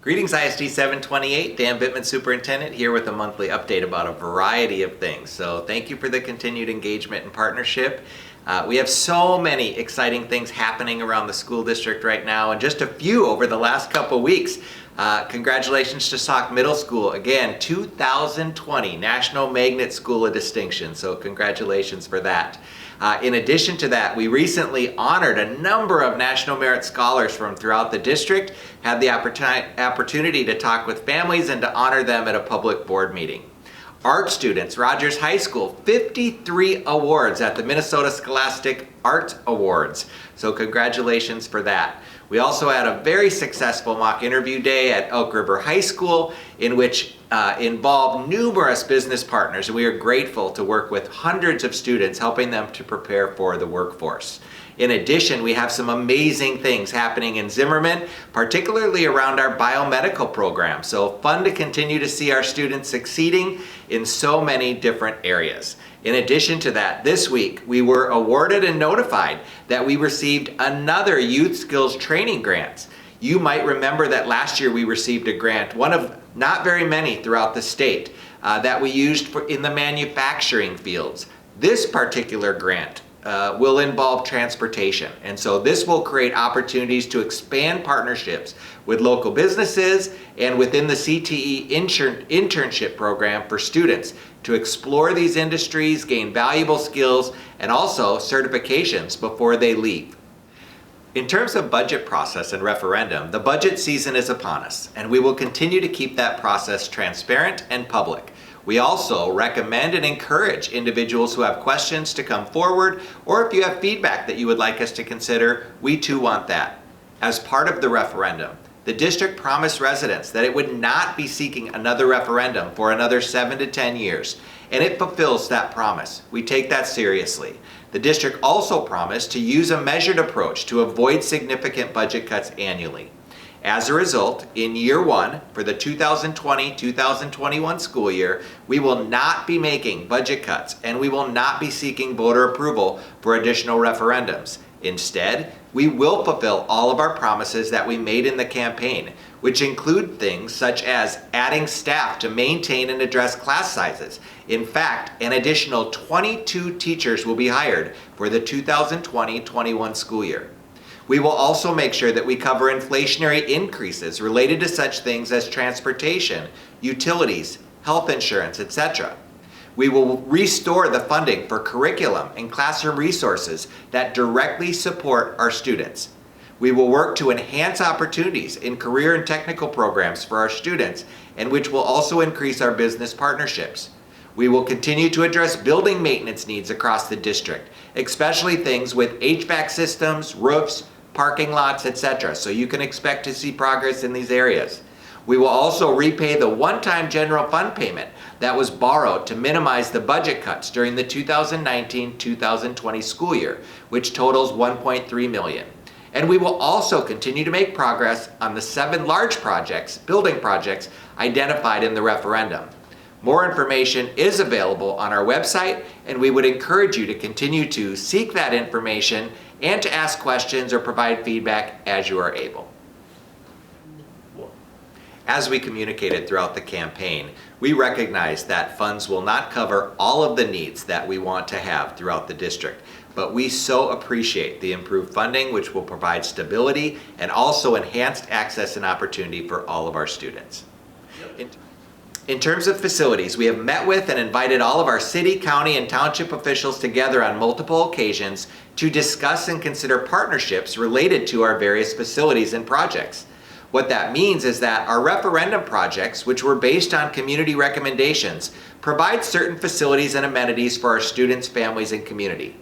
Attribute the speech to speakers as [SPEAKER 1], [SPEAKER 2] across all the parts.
[SPEAKER 1] Greetings ISD 728, Dan Bittman, Superintendent, here with a monthly update about a variety of things. So thank you for the continued engagement and partnership. We have so many exciting things happening around the school district right now, and just a few over the last couple weeks. Congratulations to Sauk Middle School. Again, 2020 National Magnet School of Distinction, so congratulations for that. In addition to that, we recently honored a number of National Merit Scholars from throughout the district, had the opportunity to talk with families and to honor them at a public board meeting. Art students, Rogers High School, 53 awards at the Minnesota Scholastic Art Awards. So congratulations for that. We also had a very successful mock interview day at Elk River High School, in which involved numerous business partners, and we are grateful to work with hundreds of students, helping them to prepare for the workforce. In addition, we have some amazing things happening in Zimmerman, particularly around our biomedical program. So fun to continue to see our students succeeding in so many different areas. In addition to that, this week we were awarded and notified that we received another Youth Skills Training grant. You might remember that last year we received a grant, one of not very many throughout the state, that we used in the manufacturing fields. This particular grant will involve transportation, and so this will create opportunities to expand partnerships with local businesses and within the CTE internship program for students to explore these industries, gain valuable skills, and also certifications before they leave. In terms of budget process and referendum, the budget season is upon us, and we will continue to keep that process transparent and public. We also recommend and encourage individuals who have questions to come forward, or if you have feedback that you would like us to consider, we too want that. As part of the referendum, the district promised residents that it would not be seeking another referendum for another 7 to 10 years, and it fulfills that promise. We take that seriously. The district also promised to use a measured approach to avoid significant budget cuts annually. As a result, in year one, for the 2020-2021 school year, we will not be making budget cuts, and we will not be seeking voter approval for additional referendums. Instead, we will fulfill all of our promises that we made in the campaign, which include things such as adding staff to maintain and address class sizes. In fact, an additional 22 teachers will be hired for the 2020-21 school year. We will also make sure that we cover inflationary increases related to such things as transportation, utilities, health insurance, etc. We will restore the funding for curriculum and classroom resources that directly support our students. We will work to enhance opportunities in career and technical programs for our students, and which will also increase our business partnerships. We will continue to address building maintenance needs across the district, especially things with HVAC systems, roofs, parking lots, etc. So you can expect to see progress in these areas. We will also repay the one-time general fund payment that was borrowed to minimize the budget cuts during the 2019-2020 school year, which totals $1.3 million. And we will also continue to make progress on the 7 large projects, building projects, identified in the referendum. More information is available on our website, and we would encourage you to continue to seek that information and to ask questions or provide feedback as you are able. As we communicated throughout the campaign, we recognize that funds will not cover all of the needs that we want to have throughout the district, but we so appreciate the improved funding, which will provide stability and also enhanced access and opportunity for all of our students. In terms of facilities, we have met with and invited all of our city, county, and township officials together on multiple occasions to discuss and consider partnerships related to our various facilities and projects. What that means is that our referendum projects, which were based on community recommendations, provide certain facilities and amenities for our students, families, and community.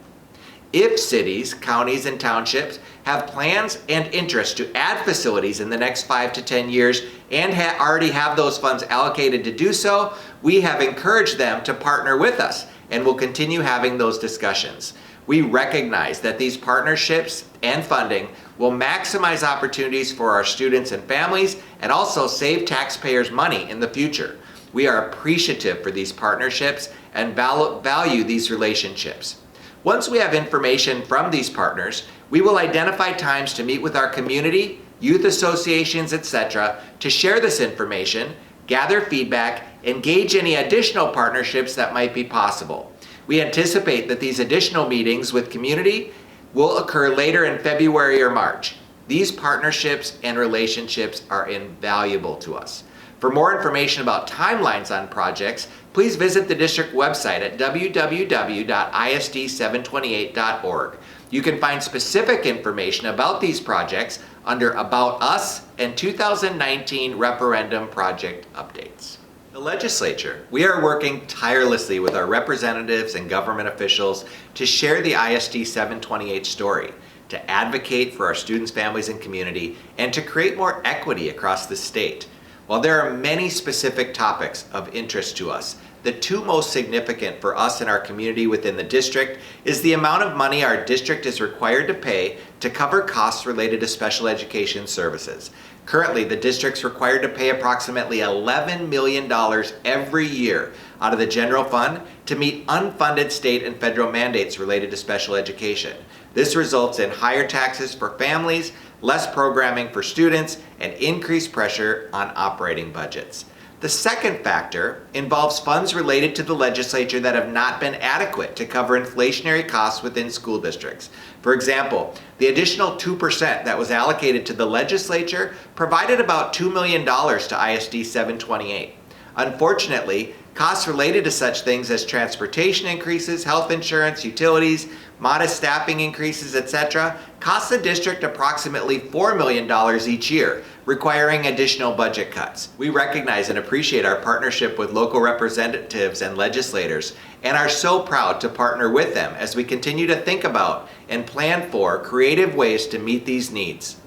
[SPEAKER 1] If cities, counties, and townships have plans and interest to add facilities in the next 5 to 10 years and already have those funds allocated to do so, we have encouraged them to partner with us and will continue having those discussions. We recognize that these partnerships and funding will maximize opportunities for our students and families and also save taxpayers money in the future. We are appreciative for these partnerships and value these relationships. Once we have information from these partners, we will identify times to meet with our community, youth associations, etc., to share this information, gather feedback, and gauge any additional partnerships that might be possible. We anticipate that these additional meetings with community will occur later in February or March. These partnerships and relationships are invaluable to us. For more information about timelines on projects, please visit the district website at www.isd728.org. You can find specific information about these projects under About Us and 2019 Referendum Project Updates. The legislature. We are working tirelessly with our representatives and government officials to share the ISD 728 story, to advocate for our students, families, and community, and to create more equity across the state. While there are many specific topics of interest to us, the two most significant for us and our community within the district is the amount of money our district is required to pay to cover costs related to special education services. Currently, the district's required to pay approximately $11 million every year out of the general fund to meet unfunded state and federal mandates related to special education. This results in higher taxes for families, less programming for students, and increased pressure on operating budgets. The second factor involves funds related to the legislature that have not been adequate to cover inflationary costs within school districts. For example, the additional 2% that was allocated to the legislature provided about $2 million to ISD 728. Unfortunately, costs related to such things as transportation increases, health insurance, utilities, modest staffing increases, etc., cost the district approximately $4 million each year, requiring additional budget cuts. We recognize and appreciate our partnership with local representatives and legislators, and are so proud to partner with them as we continue to think about and plan for creative ways to meet these needs.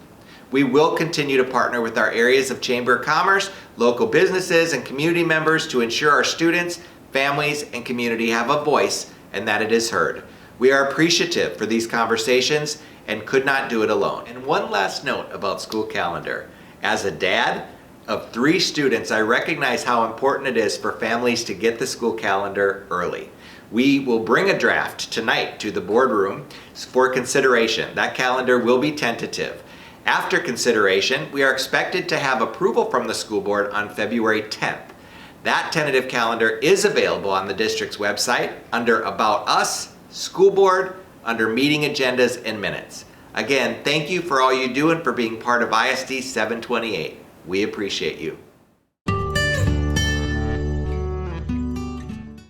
[SPEAKER 1] We will continue to partner with our areas of Chamber of Commerce, local businesses, and community members to ensure our students, families, and community have a voice and that it is heard. We are appreciative for these conversations and could not do it alone. And one last note about school calendar. As a dad of 3 students, I recognize how important it is for families to get the school calendar early. We will bring a draft tonight to the boardroom for consideration. That calendar will be tentative. After consideration, we are expected to have approval from the school board on February 10th. That tentative calendar is available on the district's website under About Us, School Board, under Meeting Agendas and Minutes. Again, thank you for all you do and for being part of ISD 728. We appreciate you.